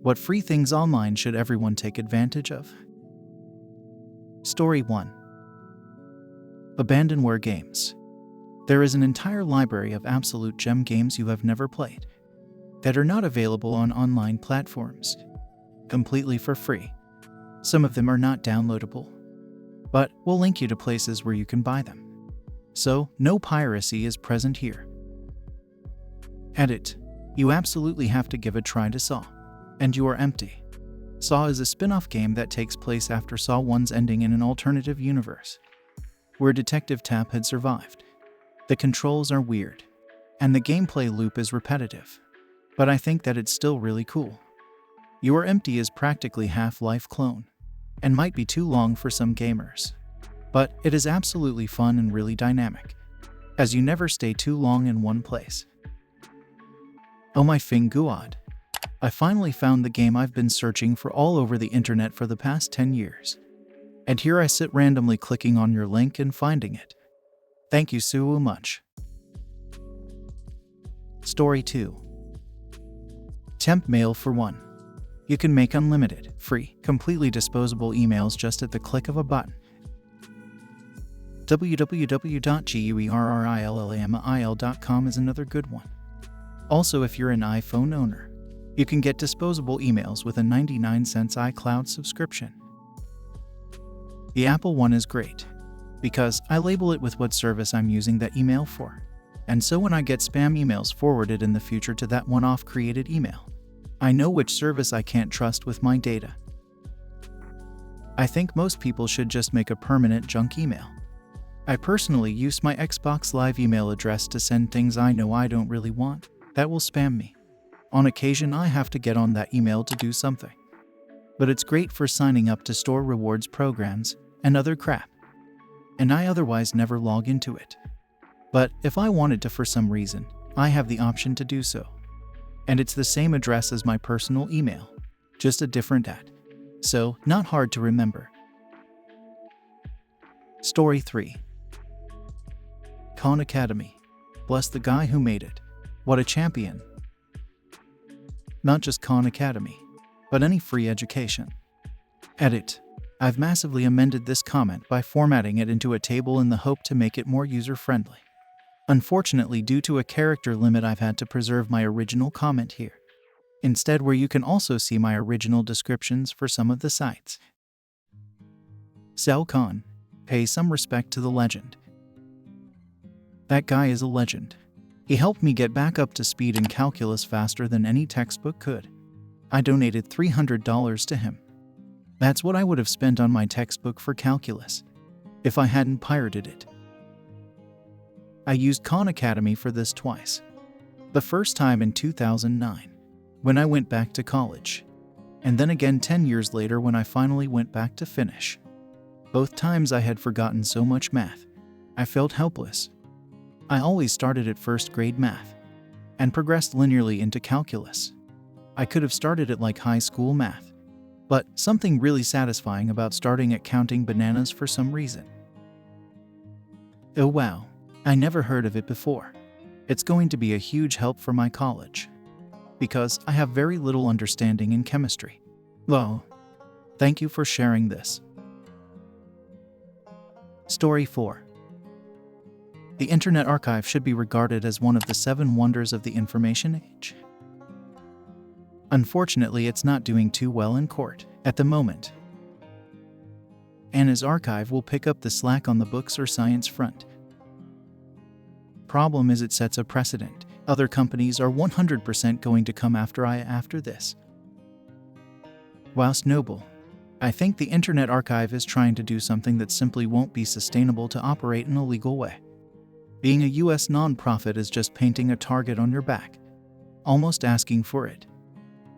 What free things online should everyone take advantage of? Story 1. Abandonware Games. There is an entire library of absolute gem games you have never played that are not available on online platforms, completely for free. Some of them are not downloadable, but we'll link you to places where you can buy them. So, no piracy is present here. Edit. You absolutely have to give a try to Saw, and you are empty. Saw is a spin-off game that takes place after Saw 1's ending in an alternative universe, where Detective Tapp had survived. The controls are weird, and the gameplay loop is repetitive, but I think that it's still really cool. You Are Empty is practically Half-Life clone, and might be too long for some gamers. But it is absolutely fun and really dynamic, as you never stay too long in one place. Oh my fing god. I finally found the game I've been searching for all over the internet for the past 10 years. And here I sit randomly clicking on your link and finding it. Thank you so much. Story 2. TempMail for one. You can make unlimited, free, completely disposable emails just at the click of a button. www.guerrillamil.com is another good one. Also, if you're an iPhone owner, you can get disposable emails with a 99-cent iCloud subscription. The Apple one is great, because I label it with what service I'm using that email for. And so when I get spam emails forwarded in the future to that one-off created email, I know which service I can't trust with my data. I think most people should just make a permanent junk email. I personally use my Xbox Live email address to send things I know I don't really want that will spam me. On occasion, I have to get on that email to do something. But it's great for signing up to store rewards programs and other crap. And I otherwise never log into it. But if I wanted to for some reason, I have the option to do so. And it's the same address as my personal email, just a different @ so not hard to remember. Story 3. ConAcad. Bless the guy who made it. What a champion. Not just ConAcad, but any free education. Edit. I've massively amended this comment by formatting it into a table in the hope to make it more user-friendly. Unfortunately, due to a character limit, I've had to preserve my original comment here, instead where you can also see my original descriptions for some of the sites. Con. Pay some respect to the legend. That guy is a legend. He helped me get back up to speed in calculus faster than any textbook could. I donated $300 to him. That's what I would have spent on my textbook for calculus, if I hadn't pirated it. I used ConAcad for this twice. The first time in 2009, when I went back to college, and then again 10 years later when I finally went back to finish. Both times I had forgotten so much math. I felt helpless. I always started at first grade math, and progressed linearly into calculus. I could have started at like high school math, but something really satisfying about starting at counting bananas for some reason. Oh wow, I never heard of it before. It's going to be a huge help for my college, because I have very little understanding in chemistry. Well, thank you for sharing this. Story 4. The Internet Archive should be regarded as one of the 7 wonders of the information age. Unfortunately, it's not doing too well in court at the moment. Anna's archive will pick up the slack on the books or science front. Problem is, it sets a precedent. Other companies are 100% going to come after this. Whilst noble, I think the Internet Archive is trying to do something that simply won't be sustainable to operate in a legal way. Being a US nonprofit is just painting a target on your back, almost asking for it.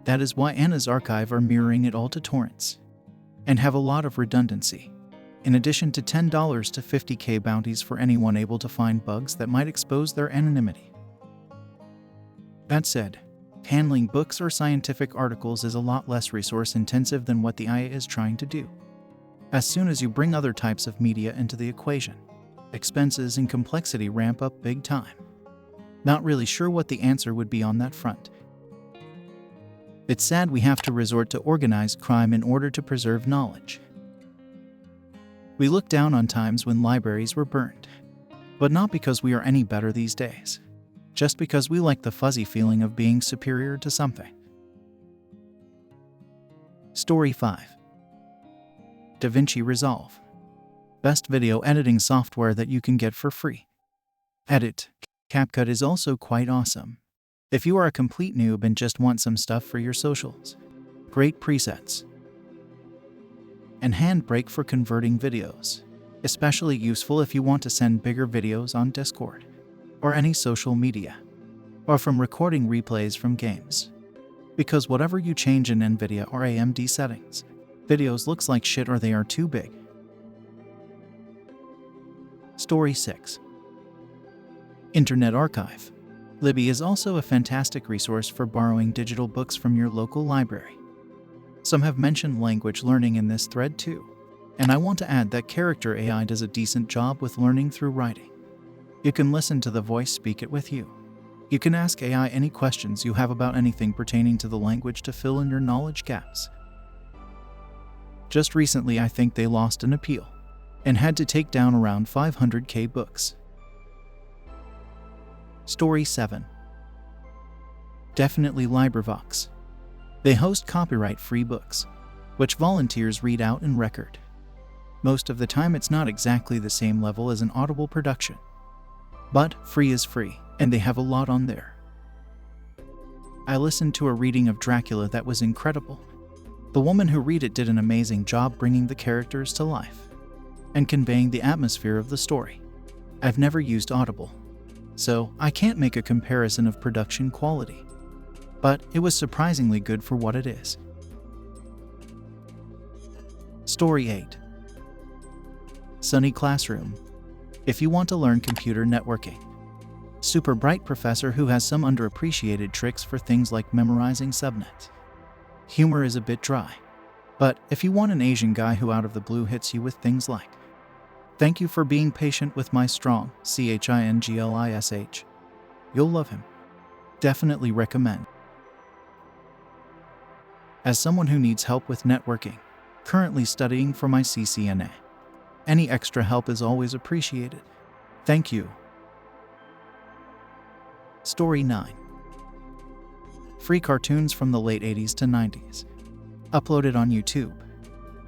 That is why Anna's archive are mirroring it all to torrents, and have a lot of redundancy, in addition to $10 to $50K bounties for anyone able to find bugs that might expose their anonymity. That said, handling books or scientific articles is a lot less resource-intensive than what the IA is trying to do. As soon as you bring other types of media into the equation, expenses and complexity ramp up big time. Not really sure what the answer would be on that front. It's sad we have to resort to organized crime in order to preserve knowledge. We look down on times when libraries were burned, but not because we are any better these days, just because we like the fuzzy feeling of being superior to something. Story 5. Vinci Resolve. Best video editing software that you can get for free. Edit. CapCut is also quite awesome. If you are a complete noob and just want some stuff for your socials. Great presets. And Handbrake for converting videos. Especially useful if you want to send bigger videos on Discord, or any social media, or from recording replays from games. Because whatever you change in NVIDIA or AMD settings, videos looks like shit or they are too big. Story 6. Internet Archive. Libby is also a fantastic resource for borrowing digital books from your local library. Some have mentioned language learning in this thread too, and I want to add that character AI does a decent job with learning through writing. You can listen to the voice speak it with you. You can ask AI any questions you have about anything pertaining to the language to fill in your knowledge gaps. Just recently, I think they lost an appeal and had to take down around 500k books. Story 7. Definitely LibriVox. They host copyright-free books, which volunteers read out and record. Most of the time it's not exactly the same level as an Audible production. But free is free, and they have a lot on there. I listened to a reading of Dracula that was incredible. The woman who read it did an amazing job bringing the characters to life and conveying the atmosphere of the story. I've never used Audible, so I can't make a comparison of production quality, but it was surprisingly good for what it is. Story 8. Sunny Classroom. If you want to learn computer networking. Super bright professor who has some underappreciated tricks for things like memorizing subnets. Humor is a bit dry, but if you want an Asian guy who out of the blue hits you with things like, "Thank you for being patient with my strong CHINGLISH," you'll love him. Definitely recommend. As someone who needs help with networking, currently studying for my CCNA, any extra help is always appreciated. Thank you. Story 9. Free cartoons from the late 80s to 90s. Uploaded on YouTube.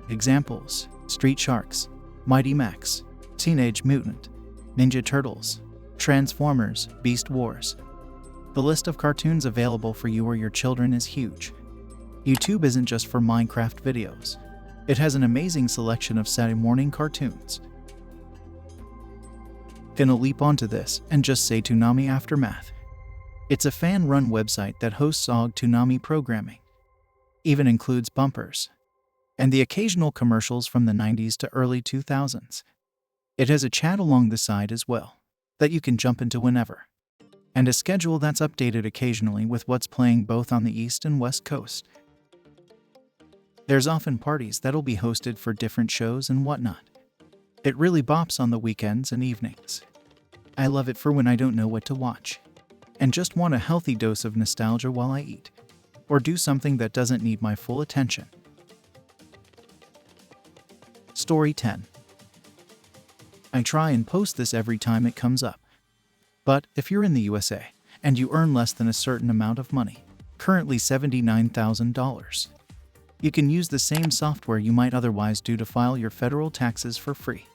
Examples: Street Sharks, Mighty Max, Teenage Mutant, Ninja Turtles, Transformers, Beast Wars. The list of cartoons available for you or your children is huge. YouTube isn't just for Minecraft videos. It has an amazing selection of Saturday morning cartoons. Gonna leap onto this and just say Toonami Aftermath. It's a fan-run website that hosts OG Toonami programming. Even includes bumpers and the occasional commercials from the 90s to early 2000s. It has a chat along the side as well that you can jump into whenever, and a schedule that's updated occasionally with what's playing both on the East and West Coast. There's often parties that'll be hosted for different shows and whatnot. It really bops on the weekends and evenings. I love it for when I don't know what to watch and just want a healthy dose of nostalgia while I eat, or do something that doesn't need my full attention. Story 10. I try and post this every time it comes up. But if you're in the USA and you earn less than a certain amount of money, currently $79,000, you can use the same software you might otherwise do to file your federal taxes for free.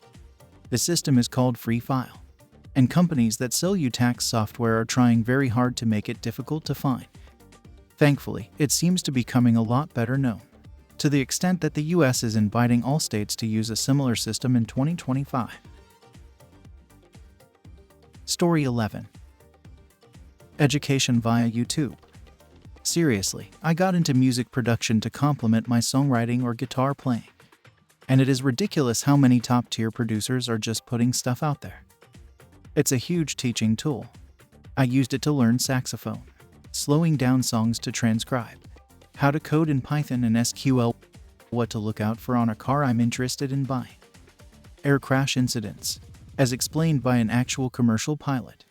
The system is called Free File, and companies that sell you tax software are trying very hard to make it difficult to find. Thankfully, it seems to be becoming a lot better known, to the extent that the US is inviting all states to use a similar system in 2025. Story 11. Education via YouTube. Seriously, I got into music production to complement my songwriting or guitar playing, and it is ridiculous how many top-tier producers are just putting stuff out there. It's a huge teaching tool. I used it to learn saxophone, slowing down songs to transcribe, how to code in Python and SQL, what to look out for on a car I'm interested in buying, air crash incidents, as explained by an actual commercial pilot,